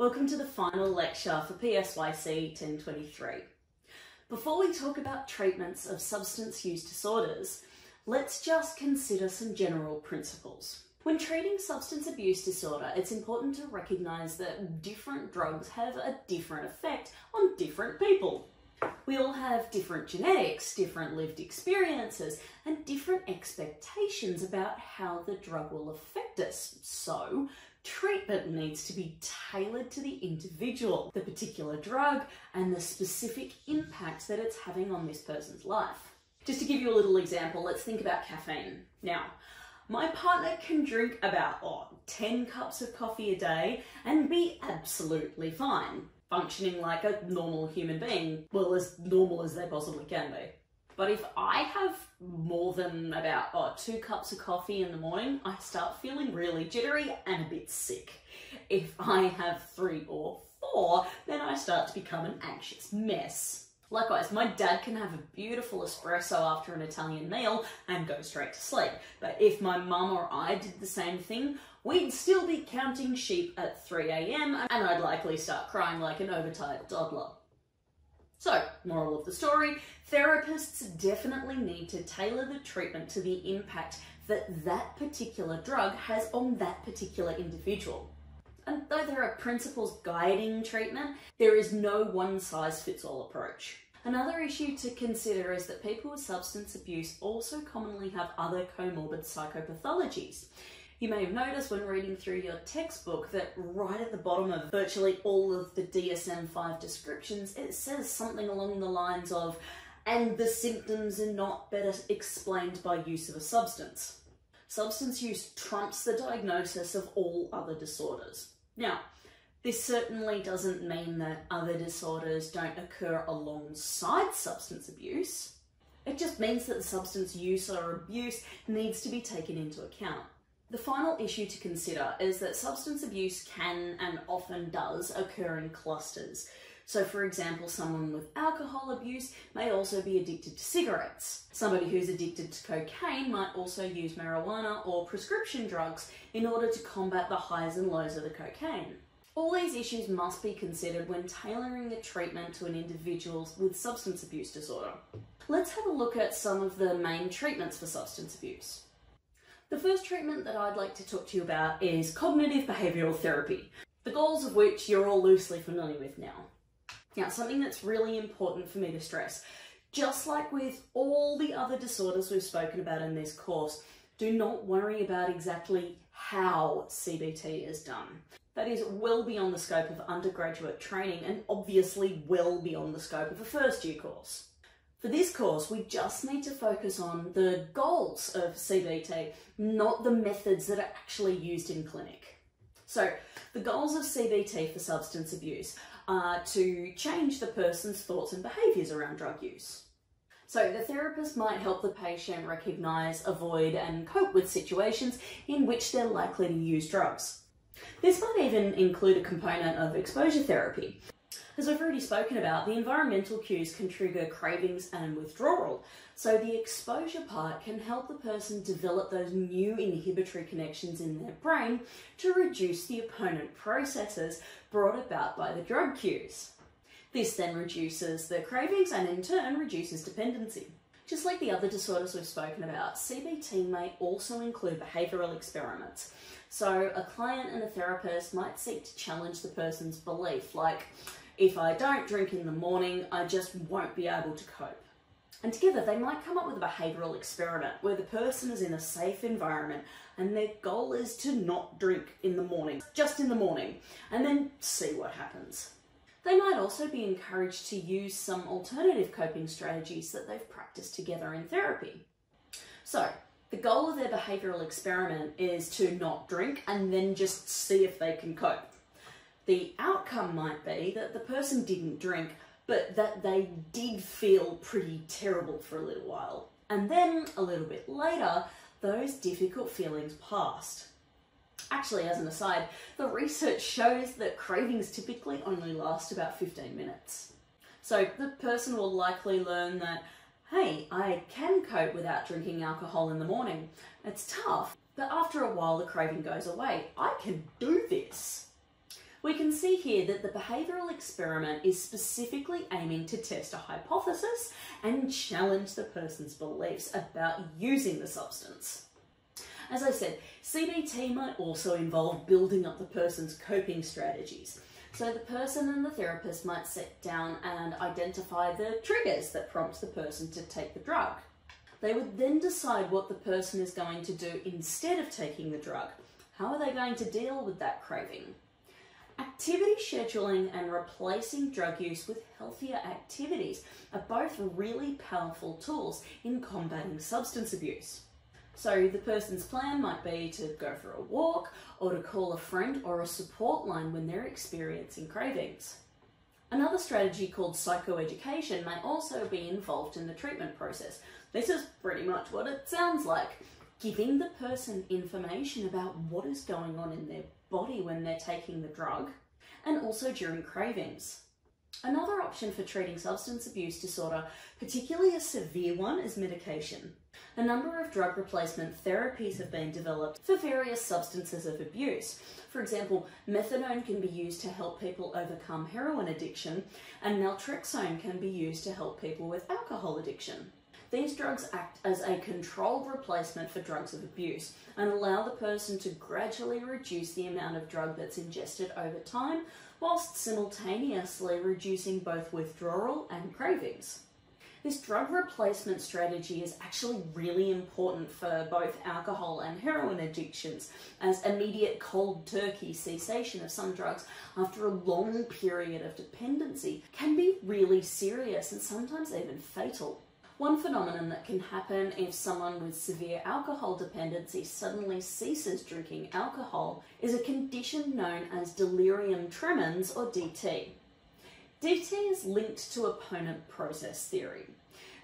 Welcome to the final lecture for PSYC 1023. Before we talk about treatments of substance use disorders, let's just consider some general principles. When treating substance abuse disorder, it's important to recognise that different drugs have a different effect on different people. We all have different genetics, different lived experiences, and different expectations about how the drug will affect us. So, treatment needs to be tailored to the individual, the particular drug, and the specific impact that it's having on this person's life. Just to give you a little example, let's think about caffeine. Now, my partner can drink about 10 cups of coffee a day and be absolutely fine, functioning like a normal human being, well, as normal as they possibly can be. But if I have more than about 2 cups of coffee in the morning, I start feeling really jittery and a bit sick. If I have 3 or 4, then I start to become an anxious mess. Likewise, my dad can have a beautiful espresso after an Italian meal and go straight to sleep. But if my mum or I did the same thing, we'd still be counting sheep at 3 AM and I'd likely start crying like an overtired toddler. So, moral of the story, therapists definitely need to tailor the treatment to the impact that that particular drug has on that particular individual. And though there are principles guiding treatment, there is no one-size-fits-all approach. Another issue to consider is that people with substance abuse also commonly have other comorbid psychopathologies. You may have noticed when reading through your textbook that right at the bottom of virtually all of the DSM-5 descriptions, it says something along the lines of, and the symptoms are not better explained by use of a substance. Substance use trumps the diagnosis of all other disorders. Now, this certainly doesn't mean that other disorders don't occur alongside substance abuse. It just means that the substance use or abuse needs to be taken into account. The final issue to consider is that substance abuse can and often does occur in clusters. So for example, someone with alcohol abuse may also be addicted to cigarettes. Somebody who's addicted to cocaine might also use marijuana or prescription drugs in order to combat the highs and lows of the cocaine. All these issues must be considered when tailoring a treatment to an individual with substance abuse disorder. Let's have a look at some of the main treatments for substance abuse. The first treatment that I'd like to talk to you about is cognitive behavioural therapy, the goals of which you're all loosely familiar with now. Now, something that's really important for me to stress, just like with all the other disorders we've spoken about in this course, do not worry about exactly how CBT is done. That is well beyond the scope of undergraduate training and obviously well beyond the scope of a first year course. For this course, we just need to focus on the goals of CBT, not the methods that are actually used in clinic. So, the goals of CBT for substance abuse are to change the person's thoughts and behaviours around drug use. So, the therapist might help the patient recognise, avoid and cope with situations in which they're likely to use drugs. This might even include a component of exposure therapy. As we've already spoken about, the environmental cues can trigger cravings and withdrawal, so the exposure part can help the person develop those new inhibitory connections in their brain to reduce the opponent processes brought about by the drug cues. This then reduces the cravings and in turn reduces dependency. Just like the other disorders we've spoken about, CBT may also include behavioural experiments. So a client and a therapist might seek to challenge the person's belief, like, if I don't drink in the morning, I just won't be able to cope. And together they might come up with a behavioural experiment where the person is in a safe environment and their goal is to not drink in the morning, just in the morning, and then see what happens. They might also be encouraged to use some alternative coping strategies that they've practiced together in therapy. So, the goal of their behavioural experiment is to not drink and then just see if they can cope. The outcome might be that the person didn't drink, but that they did feel pretty terrible for a little while. And then, a little bit later, those difficult feelings passed. Actually, as an aside, the research shows that cravings typically only last about 15 minutes. So the person will likely learn that, hey, I can cope without drinking alcohol in the morning. It's tough, but after a while the craving goes away. I can do this. We can see here that the behavioural experiment is specifically aiming to test a hypothesis and challenge the person's beliefs about using the substance. As I said, CBT might also involve building up the person's coping strategies. So the person and the therapist might sit down and identify the triggers that prompt the person to take the drug. They would then decide what the person is going to do instead of taking the drug. How are they going to deal with that craving? Activity scheduling and replacing drug use with healthier activities are both really powerful tools in combating substance abuse. So the person's plan might be to go for a walk or to call a friend or a support line when they're experiencing cravings. Another strategy called psychoeducation may also be involved in the treatment process. This is pretty much what it sounds like. Giving the person information about what is going on in their body when they're taking the drug, and also during cravings. Another option for treating substance abuse disorder, particularly a severe one, is medication. A number of drug replacement therapies have been developed for various substances of abuse. For example, methadone can be used to help people overcome heroin addiction, and naltrexone can be used to help people with alcohol addiction. These drugs act as a controlled replacement for drugs of abuse and allow the person to gradually reduce the amount of drug that's ingested over time, whilst simultaneously reducing both withdrawal and cravings. This drug replacement strategy is actually really important for both alcohol and heroin addictions, as immediate cold turkey cessation of some drugs after a long period of dependency can be really serious and sometimes even fatal. One phenomenon that can happen if someone with severe alcohol dependency suddenly ceases drinking alcohol is a condition known as delirium tremens, or DT. DT is linked to opponent process theory.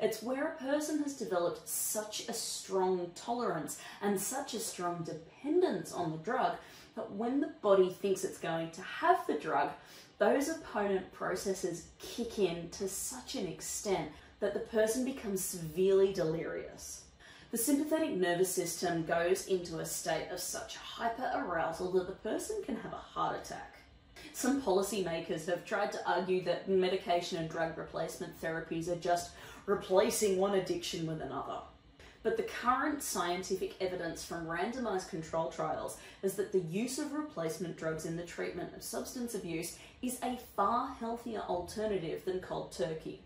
It's where a person has developed such a strong tolerance and such a strong dependence on the drug that when the body thinks it's going to have the drug, those opponent processes kick in to such an extent that the person becomes severely delirious. The sympathetic nervous system goes into a state of such hyperarousal that the person can have a heart attack. Some policymakers have tried to argue that medication and drug replacement therapies are just replacing one addiction with another. But the current scientific evidence from randomized control trials is that the use of replacement drugs in the treatment of substance abuse is a far healthier alternative than cold turkey.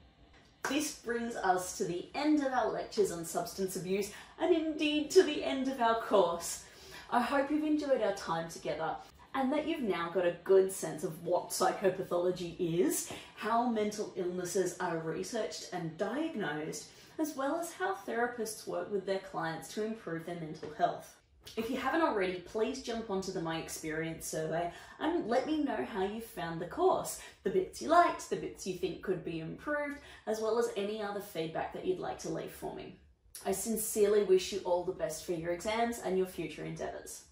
This brings us to the end of our lectures on substance abuse, and indeed to the end of our course. I hope you've enjoyed our time together and that you've now got a good sense of what psychopathology is, how mental illnesses are researched and diagnosed, as well as how therapists work with their clients to improve their mental health. If you haven't already, please jump onto the My Experience survey and let me know how you found the course, the bits you liked, the bits you think could be improved, as well as any other feedback that you'd like to leave for me. I sincerely wish you all the best for your exams and your future endeavours.